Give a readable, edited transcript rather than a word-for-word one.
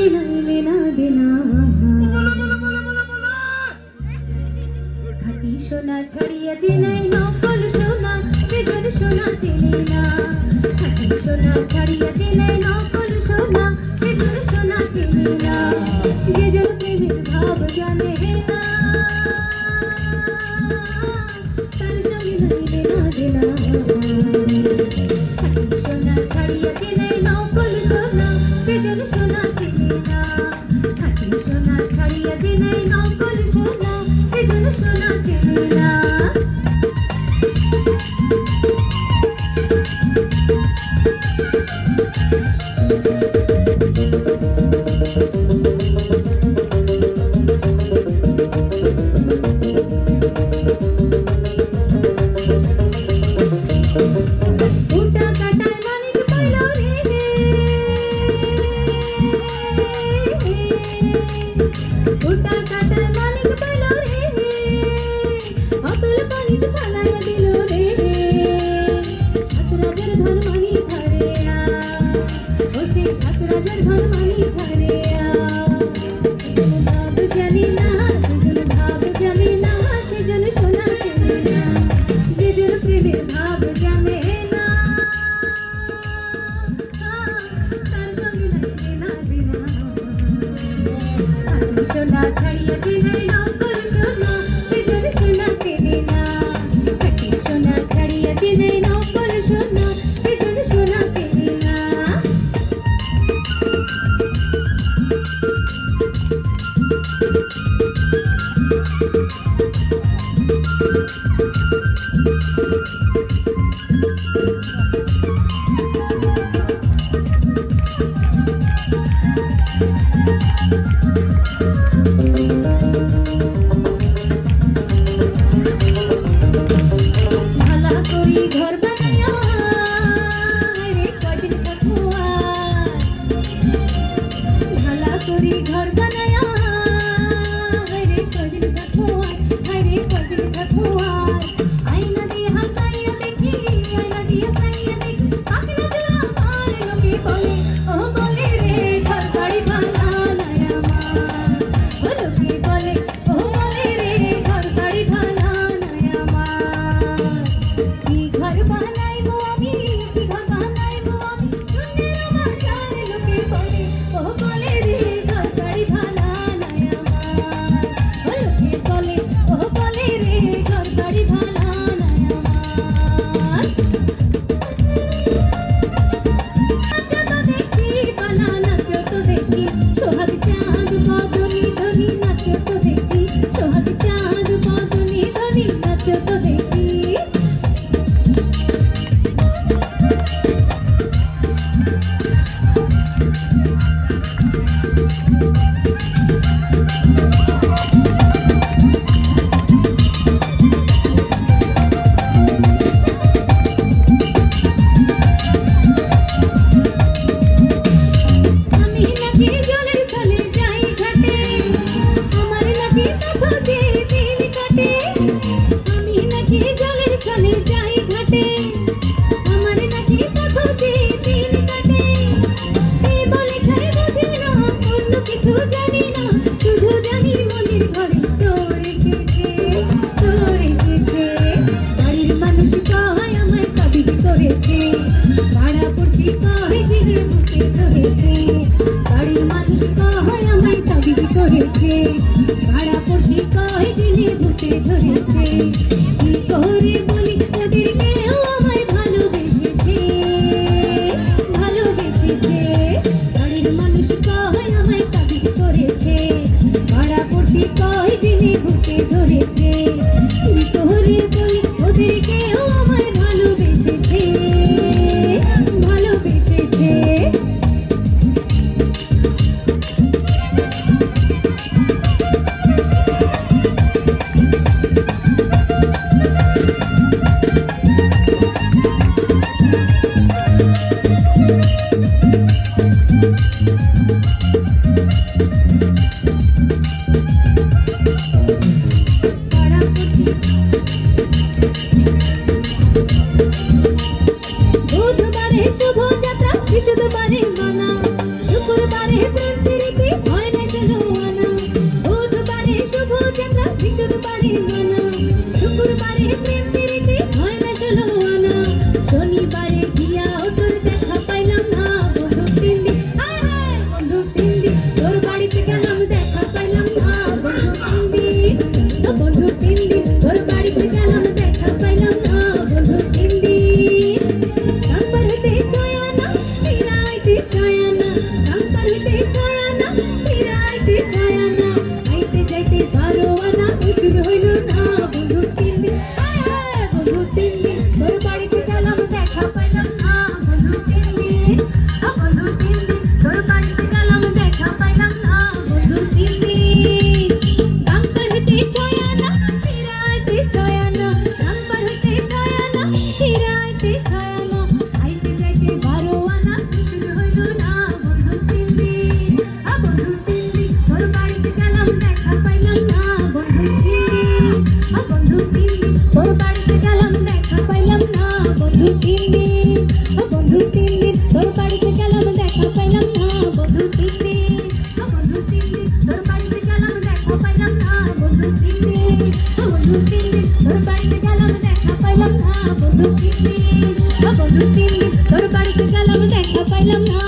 নইলে না দেনা খাঁটি সোনা ছাড়িয়া দিনাই নকল সোনা সেজন সোনা চেনে না খাঁটি সোনা ছাড়িয়া দিনাই নকল সোনা সেজন সোনা চেনে না যেজন প্রেমের ভাব জানে না তার সঙ্গে নইলে না দেনা খাঁটি সোনা ছাড়িয়া দিনাই নকল সোনা সেজন সোনা চেনে না খাঁটি সোনা ছাড়িয়া দিনাই নকল সোনা সেজন সোনা চেনে না সোনা ছাড়িয়া দিনাই নকল সোনা সেজন সোনা চেনে না খাঁটি সোনা ছাড়িয়া দিনাই নকল সোনা সেজন সোনা চেনে না বুধবারে শুভ যাত্রা বৃহস্পতিবারে মানা শুক্রবারে প্রেম যাইতে ছয় আনা আইতে যাইতে 12 আনা উসুর হইল না বন্ধু 3 দিন বন্ধু 3 দিন তোর বাড়িতে গেলাম দেখা পাইলাম না বন্ধু 3 দিন বন্ধু 3 দিন তোর বাড়িতে গেলাম দেখা পাইলাম না বন্ধু 3 দিন দাম পার হইতে ছয় আনা ফিরাইতে ছয় আনা দাম পার হইতে ছয় আনা ফিরাইতে ছয় আনা আইতে যাইতে 12 আনা উসুর হইল না বন্ধু 3 দিন বন্ধু 3 দিন তোর বাড়িতে গেলাম দেখা পাইলাম না বন্ধু 3 দিন বন্ধু 3 দিন তোর বাড়িতে গেলাম দেখা পাইলাম না বন্ধু 3 দিন বন্ধু 3 দিন তোর বাড়িতে গেলাম দেখা পাইলাম না বন্ধু 3 দিন বন্ধু 3 দিন তোর বাড়িতে গেলাম দেখা পাইলাম না বন্ধু 3 দিন বন্ধু 3 দিন তোর বাড়িতে গেলাম দেখা পাইলাম না বন্ধু 3 দিন বন্ধু 3 দিন তোর বাড়িতে গেলাম দেখা পাইলাম না